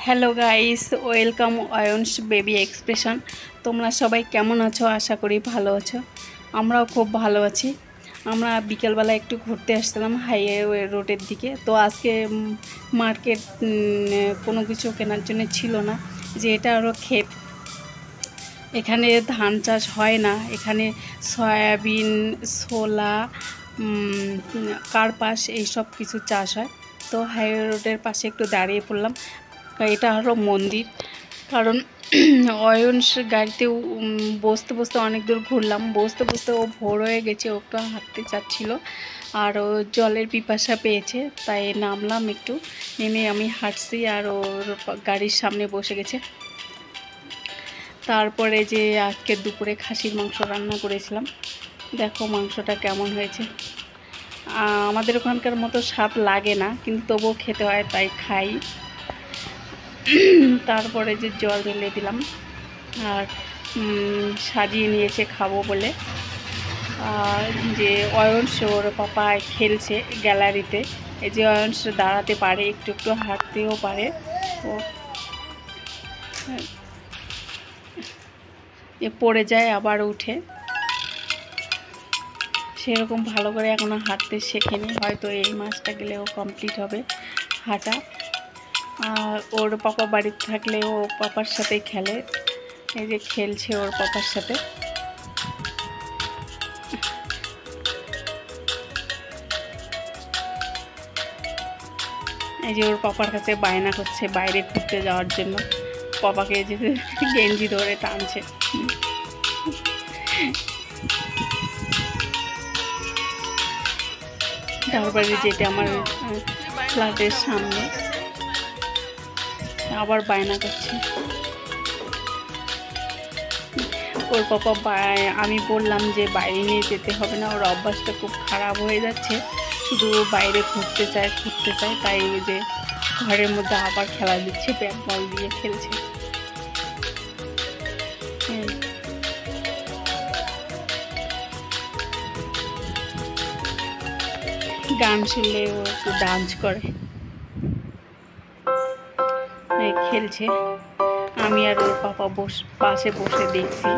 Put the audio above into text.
Hello guys, welcome অয়ন্স baby expression. তোমরা সবাই কেমন আছো? আশা করি ভালো আছো। আমরাও খুব ভালো আছি। আমরা বিকেলবেলা একটু ঘুরতে আসছিলাম হাইওয়ে রোডের দিকে। তো আজকে মার্কেট কোনো কিছু কেনার জন্য ছিল না, যে এটা আরও ক্ষেত। এখানে ধান চাষ হয় না, এখানে সয়াবিন, ছোলা, কার্পাস এইসব কিছু চাষ হয়। তো হাইওয়ে রোডের পাশে একটু দাঁড়িয়ে পড়লাম। এটা হলো মন্দির, কারণ অয়ন্স গাড়িতে বসতে বসতে অনেক দূর ঘুরলাম। বসতে বসতে ও ভোর হয়ে গেছে, ও একটু হাঁটতে চাচ্ছিল আর ও জলের পিপাসা পেয়েছে, তাই নামলাম একটু। নেমে আমি হাঁটছি আর ওর গাড়ির সামনে বসে গেছে। তারপরে যে আজকে দুপুরে খাসির মাংস রান্না করেছিলাম, দেখো মাংসটা কেমন হয়েছে। আমাদের ওখানকার মতো স্বাদ লাগে না, কিন্তু তবুও খেতে হয়, তাই খাই। তারপরে যে জল ঢেলে দিলাম আর সাজিয়ে নিয়েছে খাবো বলে। আর যে অয়ন্স ওর পাপা খেলছে গ্যালারিতে। এই যে অয়ন্স দাঁড়াতে পারে, একটু একটু হাঁটতেও পারে। ও পড়ে যায় আবার উঠে, সেরকম ভালো করে এখনও হাঁটতে শেখেনি। হয়তো এই মাসটা গেলে ও কমপ্লিট হবে হাঁটা। আর ওর পাপা বাড়িতে থাকলে ও পাপার সাথে খেলে। এই যে খেলছে ওর পাপার সাথে। এই যে ওর পাপার কাছে বায়না করছে বাইরে ঘুরতে যাওয়ার জন্য, পাপাকে যে গেঞ্জি ধরে টানছে। তারপরে যেটা আমার ফ্ল্যাটের সামনে, আবার বায়না করছে ওর পাপা। আমি বললাম যে বাইরে নিয়ে যেতে হবে না, ওর অভ্যাসটা খুব খারাপ হয়ে যাচ্ছে, শুধু বাইরে ঘুরতে চায়, তাই ওই যে ঘরের মধ্যে আবার খেলা দিচ্ছে, ব্যাট বল দিয়ে খেলছে। গান শুনলে ও একটু ডান্স করে, খেলছে। আমি আর ওর পাপা পাশে বসে দেখছি।